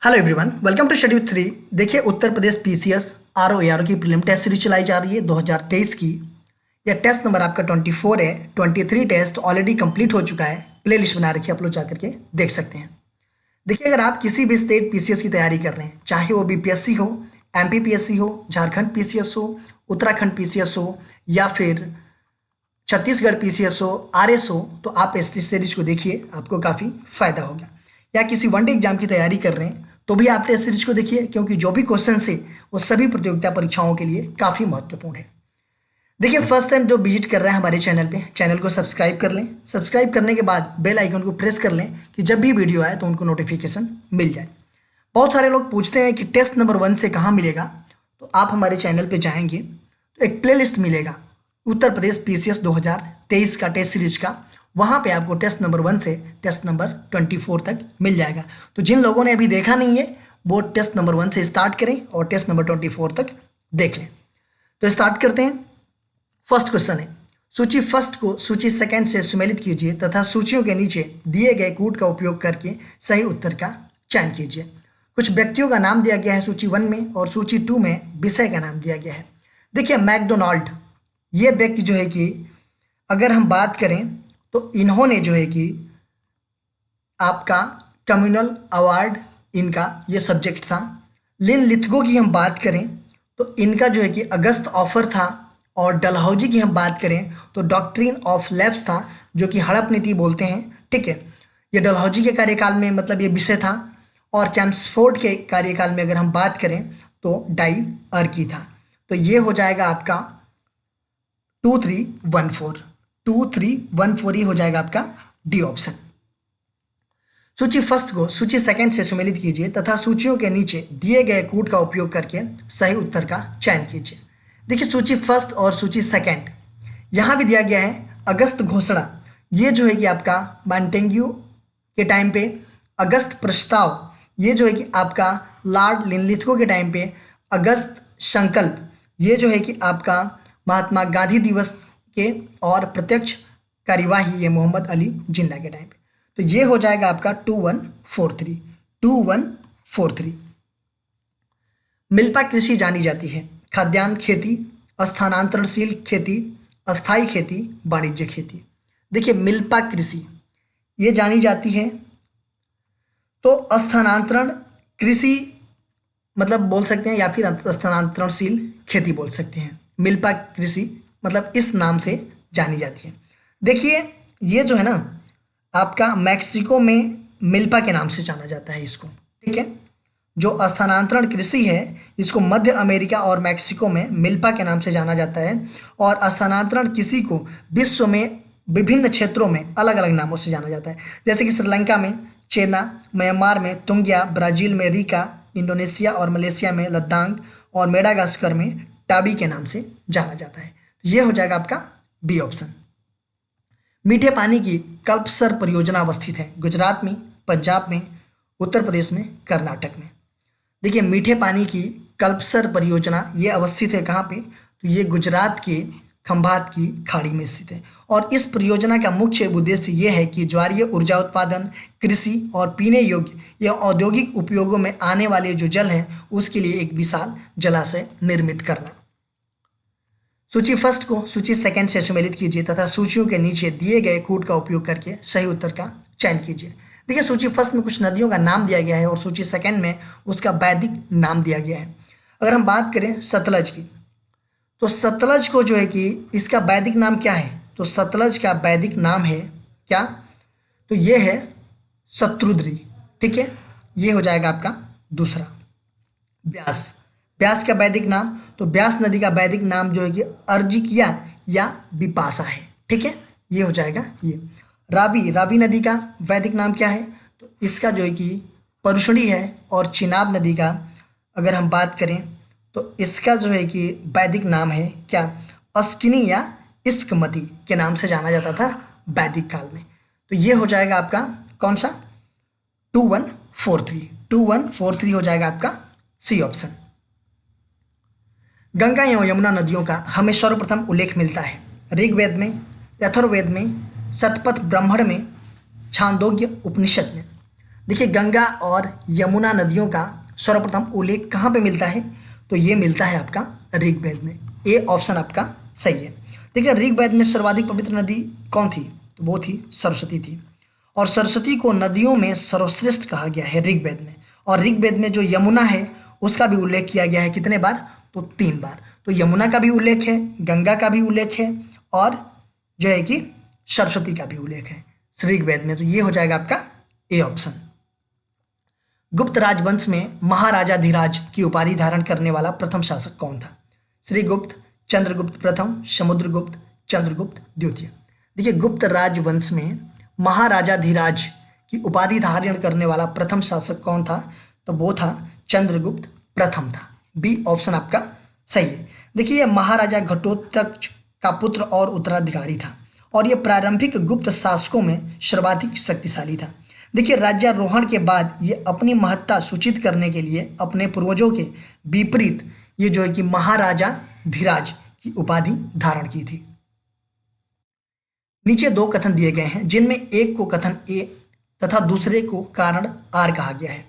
Hello everyone, welcome to schedule 3। देखिए, Uttar Pradesh PCS RO ARO की prelim test series चलाई जा रही है 2023 की। यह टेस्ट नंबर आपका 24 है। 23 टेस्ट ऑलरेडी कंप्लीट हो चुका है। प्ले लिस्ट बना रखी है, आप लोग जाकर के देख सकते हैं। देखिए, अगर आप किसी भी स्टेट पीसीएस की तैयारी कर रहे हैं, चाहे वो बीपीएससी हो, एमपीपीएससी हो, झारखंड पीसीएस हो, उत्तराखंड पीसीएस हो या फिर छत्तीसगढ़ पीसीएस हो, आरएस हो, तो आप इस सीरीज को देखिए, आपको काफ़ी फायदा होगा। या किसी वनडे एग्जाम की तैयारी कर रहे हैं तो भी आप टेस्ट सीरीज को देखिए, क्योंकि जो भी क्वेश्चन है वो सभी प्रतियोगिता परीक्षाओं के लिए काफ़ी महत्वपूर्ण है। देखिए, फर्स्ट टाइम जो विजिट कर रहे हैं हमारे चैनल पे, चैनल को सब्सक्राइब कर लें। सब्सक्राइब करने के बाद बेल आइकन को प्रेस कर लें कि जब भी वीडियो आए तो उनको नोटिफिकेशन मिल जाए। बहुत सारे लोग पूछते हैं कि टेस्ट नंबर 1 से कहाँ मिलेगा, तो आप हमारे चैनल पर जाएंगे तो एक प्ले लिस्ट मिलेगा उत्तर प्रदेश पीसीएस 2023 का टेस्ट सीरीज का। वहाँ पे आपको टेस्ट नंबर 1 से टेस्ट नंबर 24 तक मिल जाएगा। तो जिन लोगों ने अभी देखा नहीं है वो टेस्ट नंबर 1 से स्टार्ट करें और टेस्ट नंबर 24 तक देख लें। तो स्टार्ट करते हैं। फर्स्ट क्वेश्चन है, सूची फर्स्ट को सूची सेकंड से सुमेलित कीजिए तथा सूचियों के नीचे दिए गए कूट का उपयोग करके सही उत्तर का चयन कीजिए। कुछ व्यक्तियों का नाम दिया गया है सूची 1 में और सूची 2 में विषय का नाम दिया गया है। देखिए, मैकडोनाल्ड, ये व्यक्ति जो है कि अगर हम बात करें तो इन्होंने जो है कि आपका कम्युनल अवार्ड, इनका ये सब्जेक्ट था। लिन लिथगो की हम बात करें तो इनका जो है कि अगस्त ऑफर था। और डलहौजी की हम बात करें तो डॉक्ट्रिन ऑफ लैप्स था, जो कि हड़प नीति बोलते हैं। ठीक है, ये डलहौजी के कार्यकाल में मतलब ये विषय था। और चैम्सफोर्ड के कार्यकाल में अगर हम बात करें तो डाई अर्की था। तो ये हो जाएगा आपका 2314 2314 ही हो जाएगा आपका डी ऑप्शन। सूची फर्स्ट को सूची सेकंड से सुमेलित कीजिए तथा सूचियों के नीचे दिए गए कूट का उपयोग करके सही उत्तर का चयन कीजिए। देखिए, सूची फर्स्ट और सूची सेकंड यहाँ भी दिया गया है अगस्त घोषणा। ये जो है कि आपका मॉन्टेग्यू के टाइम पे अगस्त प्रस्ताव, ये जो है कि आपका लॉर्ड लिनलिथगो के टाइम पे अगस्त संकल्प, ये जो है कि आपका महात्मा गांधी दिवस के और प्रत्यक्ष कार्यवाही ये मोहम्मद अली जिन्ना के टाइम पे। तो ये हो जाएगा आपका 2143 2143। मिल्पा कृषि जानी जाती है खाद्यान्न खेती, स्थानांतरणशील खेती, अस्थाई खेती, वाणिज्य खेती। देखिए, मिल्पा कृषि ये जानी जाती है। तो स्थानांतरण कृषि मतलब बोल सकते हैं या फिर स्थानांतरणशील खेती बोल सकते हैं। मिल्पा कृषि मतलब इस नाम से जानी जाती है। देखिए, ये जो है ना आपका मैक्सिको में मिल्पा के नाम से जाना जाता है इसको। ठीक है, जो स्थानांतरण कृषि है इसको मध्य अमेरिका और मैक्सिको में मिल्पा के नाम से जाना जाता है। और स्थानांतरण कृषि को विश्व में विभिन्न क्षेत्रों में अलग अलग नामों से जाना जाता है। जैसे कि श्रीलंका में चेना, म्यांमार में तुंगिया, ब्राज़ील में रिका, इंडोनेशिया और मलेशिया में लद्दाख और मेडागास्कर में टाबी के नाम से जाना जाता है। ये हो जाएगा आपका बी ऑप्शन। मीठे पानी की कल्पसर परियोजना अवस्थित है गुजरात में, पंजाब में, उत्तर प्रदेश में, कर्नाटक में। देखिए, मीठे पानी की कल्पसर परियोजना ये अवस्थित है कहाँ पे, तो ये गुजरात के खंभात की खाड़ी में स्थित है। और इस परियोजना का मुख्य उद्देश्य ये है कि ज्वारीय ऊर्जा उत्पादन, कृषि और पीने योग्य या औद्योगिक उपयोगों में आने वाले जो जल है उसके लिए एक विशाल जलाशय निर्मित करना। सूची फर्स्ट को सूची सेकंड से सुमेलित कीजिए तथा सूचियों के नीचे दिए गए कूट का उपयोग करके सही उत्तर का चयन कीजिए। देखिए, सूची फर्स्ट में कुछ नदियों का नाम दिया गया है और सूची सेकंड में उसका वैदिक नाम दिया गया है। अगर हम बात करें सतलज की, तो सतलज को जो है कि इसका वैदिक नाम क्या है, तो सतलज का वैदिक नाम है क्या, तो ये है शत्रुद्री। ठीक है, ये हो जाएगा आपका दूसरा। ब्यास, ब्यास का वैदिक नाम, तो ब्यास नदी का वैदिक नाम जो है कि अर्जिकिया या विपाशा है। ठीक है, ये हो जाएगा ये। रावी, रावी नदी का वैदिक नाम क्या है, तो इसका जो है कि परुषणी है। और चिनाब नदी का अगर हम बात करें तो इसका जो है कि वैदिक नाम है क्या, अस्किनी या इस्कमती के नाम से जाना जाता था वैदिक काल में। तो ये हो जाएगा आपका कौन सा 2143 हो जाएगा आपका सी ऑप्शन। गंगा एवं यमुना नदियों का हमें सर्वप्रथम उल्लेख मिलता है ऋग्वेद में, अथर्ववेद में, शतपथ ब्राह्मण में, छांदोग्य उपनिषद में। देखिए गंगा और यमुना नदियों का सर्वप्रथम उल्लेख कहाँ पे मिलता है? तो ये मिलता है आपका ऋग्वेद में। ए ऑप्शन आपका सही है। देखिए ऋग्वेद में सर्वाधिक पवित्र नदी कौन थी? तो वो थी सरस्वती थी। और सरस्वती को नदियों में सर्वश्रेष्ठ कहा गया है ऋग्वेद में। और ऋग्वेद में जो यमुना है उसका भी उल्लेख किया गया है कितने बार? तो 3 बार। तो यमुना का भी उल्लेख है, गंगा का भी उल्लेख है और जो है कि सरस्वती का भी उल्लेख है ऋग्वेद में। तो ये हो जाएगा आपका ए ऑप्शन। गुप्त राजवंश में महाराजा धीराज की उपाधि धारण करने वाला प्रथम शासक कौन था? श्रीगुप्त, चंद्रगुप्त प्रथम, समुद्रगुप्त, चंद्रगुप्त द्वितीय। देखिए गुप्त राजवंश में महाराजा धीराज की उपाधि धारण करने वाला प्रथम शासक कौन था? तो वो था चंद्रगुप्त प्रथम था। बी ऑप्शन आपका सही है। देखिए ये महाराजा घटोत्कच का पुत्र और उत्तराधिकारी था और ये प्रारंभिक गुप्त शासकों में सर्वाधिक शक्तिशाली था। देखिए राज्यारोहण के बाद ये अपनी महत्ता सूचित करने के लिए अपने पूर्वजों के विपरीत ये जो है कि महाराजा धीराज की उपाधि धारण की थी। नीचे 2 कथन दिए गए हैं जिनमें एक को कथन ए तथा दूसरे को कारण आर कहा गया है।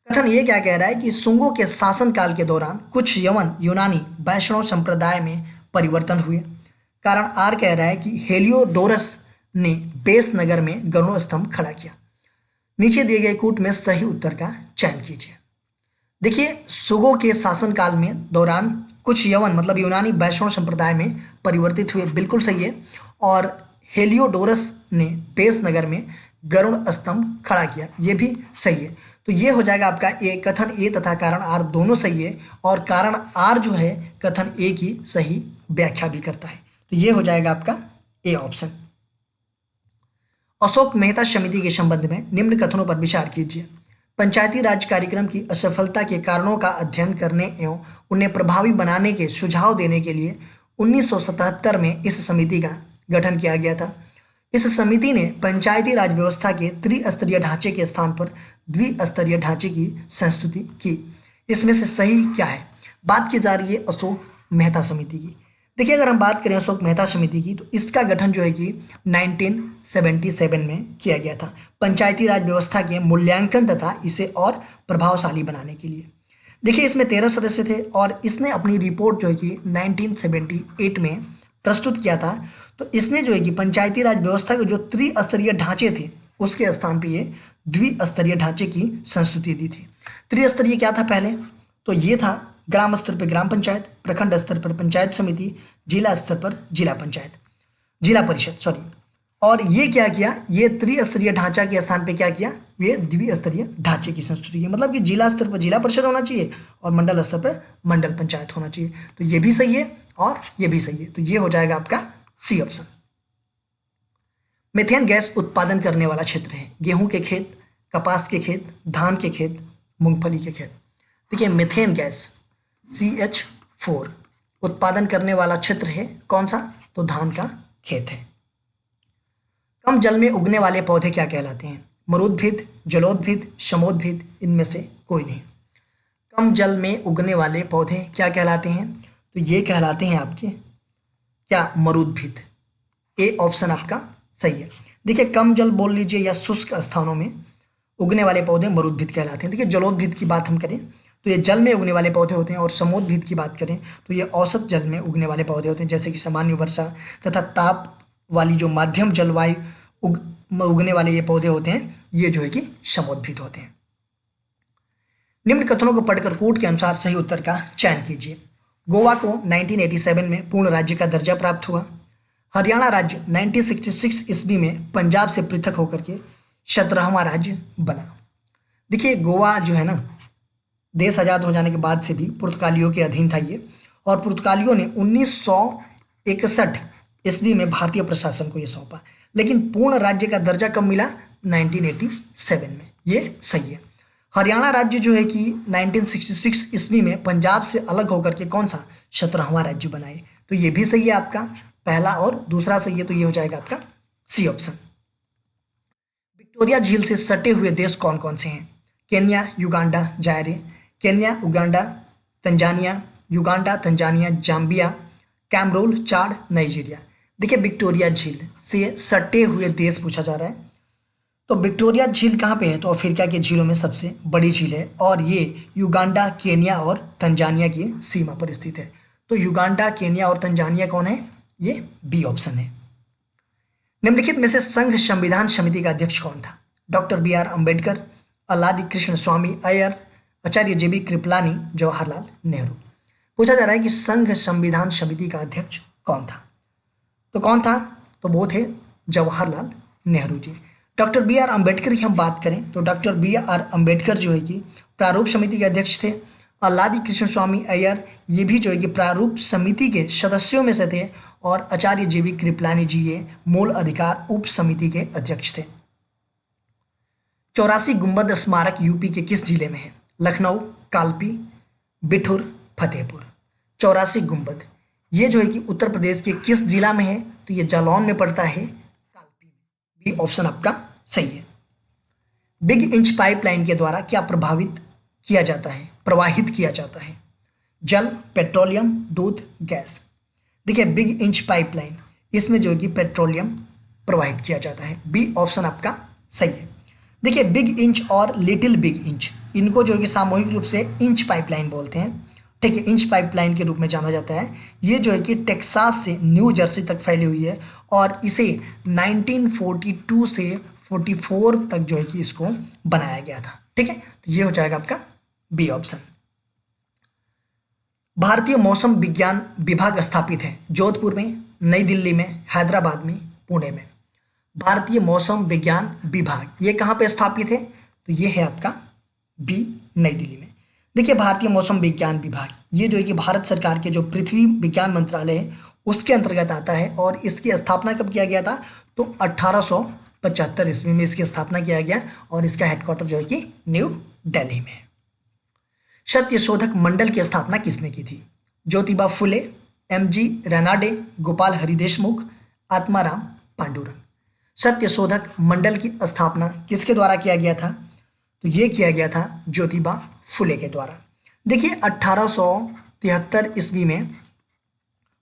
कथन ये क्या कह रहा है कि शुंगों के शासनकाल के दौरान कुछ यवन यूनानी वैष्णव संप्रदाय में परिवर्तन हुए। कारण आर कह रहा है कि हेलियोडोरस ने बेस नगर में गरुड़ स्तंभ खड़ा किया। नीचे दिए गए कूट में सही उत्तर का चयन कीजिए। देखिए शुंगों के शासनकाल में दौरान कुछ यवन मतलब यूनानी वैष्णव संप्रदाय में परिवर्तित हुए, बिल्कुल सही है। और हेलियोडोरस ने बेस नगर में गरुड़ स्तंभ खड़ा किया, ये भी सही है। तो ये हो जाएगा आपका ए। कथन ए तथा कारण आर दोनों सही है और कारण आर जो है कथन ए की सही व्याख्या भी करता है। तो ये हो जाएगा आपका ए ऑप्शन। अशोक मेहता समिति के संबंध में निम्न कथनों पर विचार कीजिए। पंचायती राज कार्यक्रम की असफलता के कारणों का अध्ययन करने एवं उन्हें प्रभावी बनाने के सुझाव देने के लिए 1977 में इस समिति का गठन किया गया था। इस समिति ने पंचायती राज व्यवस्था के त्रिस्तरीय ढांचे के स्थान पर द्विस्तरीय ढांचे की संस्तुति की। इसमें से सही क्या है? बात की जा रही है अशोक मेहता समिति की। देखिए अगर हम बात करें अशोक मेहता समिति की तो इसका गठन जो है कि 1977 में किया गया था पंचायती राज व्यवस्था के मूल्यांकन तथा इसे और प्रभावशाली बनाने के लिए। देखिए इसमें 13 सदस्य थे और इसने अपनी रिपोर्ट जो है कि 1978 में प्रस्तुत किया था। तो इसने जो है कि पंचायती राज व्यवस्था के जो त्रिस्तरीय ढांचे थे उसके स्थान पे ये द्विस्तरीय ढांचे की संस्तुति दी थी। त्रिस्तरीय क्या था पहले? तो ये था ग्राम स्तर पर ग्राम पंचायत, प्रखंड स्तर पर पंचायत समिति, जिला स्तर पर जिला पंचायत, जिला परिषद सॉरी। और ये क्या किया? ये त्रिस्तरीय ढांचा के स्थान पे क्या किया? ये द्विस्तरीय ढांचे की संस्तुति की। मतलब कि जिला स्तर पर जिला परिषद होना चाहिए और मंडल स्तर पर मंडल पंचायत होना चाहिए। तो ये भी सही है और ये भी सही है। तो ये हो जाएगा आपका सी ऑप्शन। मीथेन गैस उत्पादन करने वाला क्षेत्र है गेहूं के खेत, कपास के खेत, धान के खेत, मूंगफली के खेत। देखिए मीथेन गैस CH4 उत्पादन करने वाला क्षेत्र है कौन सा? तो धान का खेत है। कम जल में उगने वाले पौधे क्या कहलाते हैं? मरुद्भिद, जलोद्भिद, शमोद्भिद, इनमें से कोई नहीं। कम जल में उगने वाले पौधे क्या कहलाते हैं? तो ये कहलाते हैं आपके क्या? मरुद्भिद। ए ऑप्शन आपका सही है। देखिए कम जल बोल लीजिए या शुष्क स्थानों में उगने वाले पौधे मरुद्भिद कहलाते हैं। देखिए जलोद्भिद की बात हम करें तो ये जल में उगने वाले पौधे होते हैं और समोद्भिद की बात करें तो ये औसत जल में उगने वाले पौधे होते हैं, जैसे कि सामान्य वर्षा तथा ताप वाली जो मध्यम जलवायु उगने वाले ये पौधे होते हैं, ये जो है कि समोद्भिद होते हैं। निम्न कथनों को पढ़कर कोट के अनुसार सही उत्तर का चयन कीजिए। गोवा को 1987 में पूर्ण राज्य का दर्जा प्राप्त हुआ। हरियाणा राज्य 1966 ईस्वी में पंजाब से पृथक होकर के 17वां राज्य बना। देखिए गोवा जो है ना, देश आज़ाद हो जाने के बाद से भी पुर्तगालियों के अधीन था ये, और पुर्तगालियों ने 1961 ईस्वी में भारतीय प्रशासन को ये सौंपा। लेकिन पूर्ण राज्य का दर्जा कब मिला? 1987 में। ये सही है। हरियाणा राज्य जो है कि 1966 ईस्वी में पंजाब से अलग होकर के कौन सा? 17वां राज्य बनाए। तो ये भी सही है आपका, पहला और दूसरा सही है। तो ये हो जाएगा आपका सी ऑप्शन। विक्टोरिया झील से सटे हुए देश कौन कौन से हैं? Kenya, Uganda, Zaire. Kenya, Uganda, Tanzania, Uganda, Tanzania, Zambia, Cameroon, Chad, Nigeria. देखिए विक्टोरिया झील से सटे हुए देश पूछा जा रहा है। तो विक्टोरिया झील कहाँ पे है? तो अफ्रीका के झीलों में सबसे बड़ी झील है और ये युगांडा, केन्या और तंजानिया की सीमा पर स्थित है। तो युगांडा, केन्या और तंजानिया कौन है? ये बी ऑप्शन है। निम्नलिखित में से संघ संविधान समिति का अध्यक्ष कौन था? Doctor B R Ambedkar, Alladi Krishnaswami Iyer, Acharya J B Kripalani, Jawaharlal Nehru. पूछा जा रहा है कि संघ संविधान समिति का अध्यक्ष कौन था? तो कौन था? तो वो थे Jawaharlal Nehru ji. Doctor B R Ambedkar की हम बात करें तो डॉक्टर बी आर अम्बेडकर जो है कि प्रारूप समिति के अध्यक्ष थे। अल्लादी कृष्ण स्वामी अय्यर ये भी जो है कि प्रारूप समिति के सदस्यों में से थे और आचार्य जे बी कृपलानी जी ये मूल अधिकार उप समिति के अध्यक्ष थे। 84 गुंबद स्मारक यूपी के किस जिले में है? लखनऊ, कालपी, बिठुर, फतेहपुर। 84 गुंबद ये जो है कि उत्तर प्रदेश के किस जिला में है? तो ये जालौन में पड़ता है, कालपी में। बी ऑप्शन आपका सही है। बिग इंच पाइपलाइन के द्वारा क्या प्रभावित किया जाता है, प्रवाहित किया जाता है? जल, पेट्रोलियम, दूध, गैस। देखिए बिग इंच पाइपलाइन इसमें जो है कि पेट्रोलियम प्रवाहित किया जाता है। बी ऑप्शन आपका सही है। देखिए बिग इंच और लिटिल बिग इंच इनको जो है कि सामूहिक रूप से इंच पाइपलाइन बोलते हैं। ठीक है, इंच पाइपलाइन के रूप में जाना जाता है। ये जो है कि टेक्सास से न्यू जर्सी तक फैली हुई है और इसे 1942 से 44 तक जो है कि इसको बनाया गया था। ठीक है, तो ये हो जाएगा आपका बी ऑप्शन। भारतीय मौसम विज्ञान विभाग स्थापित है जोधपुर में, नई दिल्ली में, हैदराबाद में, पुणे में। भारतीय मौसम विज्ञान विभाग ये कहाँ पे स्थापित है? तो ये है आपका बी, नई दिल्ली में। देखिए भारतीय मौसम विज्ञान विभाग ये जो है कि भारत सरकार के जो पृथ्वी विज्ञान मंत्रालय है उसके अंतर्गत आता है और इसकी स्थापना कब किया गया था? तो 1875 ईस्वी में इसकी स्थापना किया गया और इसका हेडक्वार्टर जो है कि न्यू दिल्ली में है। सत्यशोधक मंडल की स्थापना किसने की थी? ज्योतिबा फुले, एम.जी. रेनाडे, गोपाल हरि देशमुख, आत्माराम पांडुरंग। सत्यशोधक मंडल की स्थापना किसके द्वारा किया गया था? तो ये किया गया था ज्योतिबा फुले के द्वारा। देखिए 1873 ईस्वी में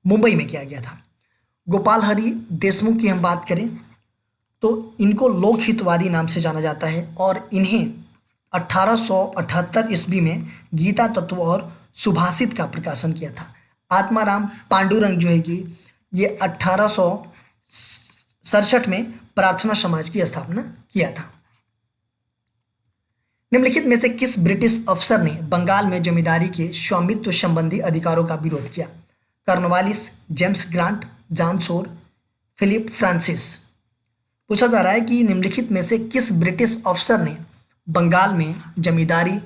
मुंबई में किया गया था। गोपाल हरि देशमुख की हम बात करें तो इनको लोकहितवादी नाम से जाना जाता है और इन्हें 1878 ईस्वी में गीता तत्व और सुभाषित का प्रकाशन किया था। आत्माराम पांडुरंग जो है कि ये 1867 में प्रार्थना समाज की स्थापना किया था। निम्नलिखित में से किस ब्रिटिश अफसर ने बंगाल में जमींदारी के स्वामित्व संबंधी अधिकारों का विरोध किया? Cornwallis, James Grant, John Shore, Philip Francis. पूछा जा रहा है कि निम्नलिखित में से किस ब्रिटिश अफसर ने बंगाल में जमींदारी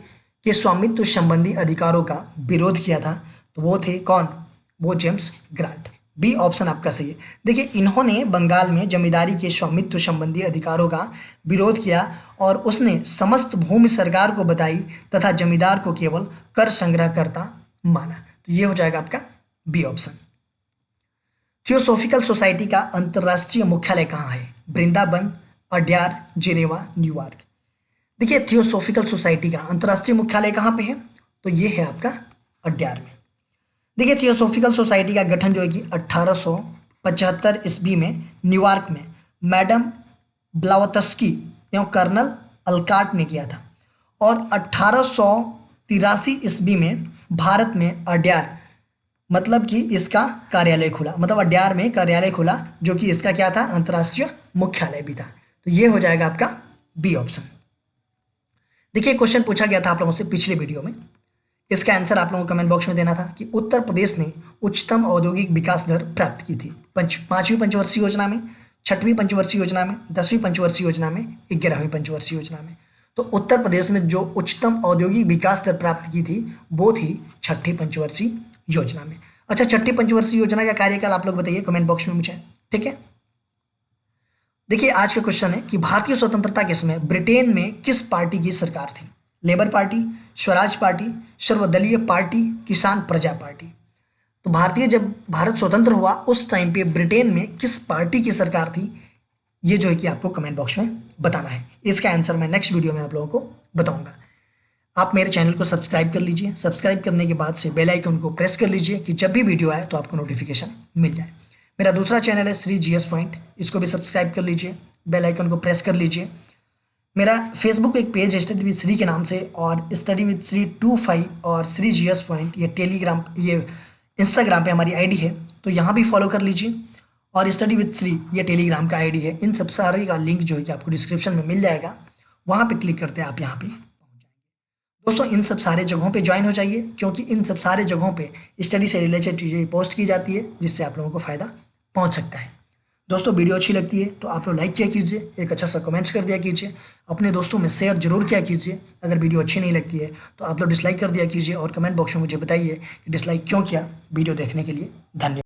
के स्वामित्व संबंधी अधिकारों का विरोध किया था? तो वो थे कौन? वो जेम्स ग्रांट। बी ऑप्शन आपका सही है। देखिए इन्होंने बंगाल में जमींदारी के स्वामित्व संबंधी अधिकारों का विरोध किया और उसने समस्त भूमि सरकार को बताई तथा जमींदार को केवल कर संग्रहकर्ता माना। तो ये हो जाएगा आपका बी ऑप्शन। थियोसॉफिकल सोसाइटी का अंतर्राष्ट्रीय मुख्यालय कहाँ है? Vrindavan, Adyar, Geneva, New York. देखिए थियोसॉफिकल सोसाइटी का अंतर्राष्ट्रीय मुख्यालय कहाँ पे है? तो ये है आपका अड्यार में। देखिए थियोसॉफिकल सोसाइटी का गठन जो है कि 1875 ईस्वी में न्यूयॉर्क में मैडम ब्लावत्स्की एवं कर्नल अल्काट ने किया था और 1883 ईस्वी में भारत में अड्यार मतलब कि इसका कार्यालय खुला, मतलब अड्यार में कार्यालय खुला जो कि इसका क्या था? अंतर्राष्ट्रीय मुख्यालय भी था। तो ये हो जाएगा आपका बी ऑप्शन। देखिए क्वेश्चन पूछा गया था आप लोगों से पिछले वीडियो में, इसका आंसर आप लोगों को कमेंट बॉक्स में देना था कि उत्तर प्रदेश ने उच्चतम औद्योगिक विकास दर प्राप्त की थी 5वीं पंचवर्षीय योजना में, 6वीं पंचवर्षीय योजना में, 10वीं पंचवर्षीय योजना में, 11वीं पंचवर्षीय योजना में। तो उत्तर प्रदेश में जो उच्चतम औद्योगिक विकास दर प्राप्त की थी वो थी 6ठी पंचवर्षीय योजना में। अच्छा 6ठी पंचवर्षीय योजना का कार्यकाल आप लोग बताइए कमेंट बॉक्स में मुझे, ठीक है। देखिए आज का क्वेश्चन है कि भारतीय स्वतंत्रता के समय ब्रिटेन में किस पार्टी की सरकार थी? लेबर पार्टी, स्वराज पार्टी, सर्वदलीय पार्टी, किसान प्रजा पार्टी। तो जब भारत स्वतंत्र हुआ उस टाइम पे ब्रिटेन में किस पार्टी की सरकार थी? ये जो है कि आपको कमेंट बॉक्स में बताना है। इसका आंसर मैं नेक्स्ट वीडियो में आप लोगों को बताऊंगा। आप मेरे चैनल को सब्सक्राइब कर लीजिए, सब्सक्राइब करने के बाद से बेल आइकन को प्रेस कर लीजिए कि जब भी वीडियो आए तो आपको नोटिफिकेशन मिल जाए। मेरा दूसरा चैनल है श्री GS पॉइंट, इसको भी सब्सक्राइब कर लीजिए, बेल आइकन को प्रेस कर लीजिए मेरा फेसबुक एक पेज है स्टडी विद श्री के नाम से, और स्टडी विद श्री 25 और श्री जीएस पॉइंट ये टेलीग्राम ये इंस्टाग्राम पे हमारी आईडी है, तो यहाँ भी फॉलो कर लीजिए। और स्टडी विद श्री ये टेलीग्राम का आईडी है। इन सब सारे का लिंक जो है कि आपको डिस्क्रिप्शन में मिल जाएगा, वहाँ पे क्लिक करते हैं आप यहाँ पे पहुँच जाएंगे। दोस्तों इन सब सारे जगहों पे ज्वाइन हो जाइए, क्योंकि इन सब सारे जगहों पे स्टडी से रिलेटेड चीज़ें पोस्ट की जाती है, जिससे आप लोगों को फ़ायदा पहुँच सकता है। दोस्तों वीडियो अच्छी लगती है तो आप लोग लाइक किया कीजिए, एक अच्छा सा कमेंट्स कर दिया कीजिए, अपने दोस्तों में शेयर जरूर किया कीजिए। अगर वीडियो अच्छी नहीं लगती है तो आप लोग डिसलाइक कर दिया कीजिए, और कमेंट बॉक्स में मुझे बताइए कि डिसलाइक क्यों किया। वीडियो देखने के लिए धन्यवाद।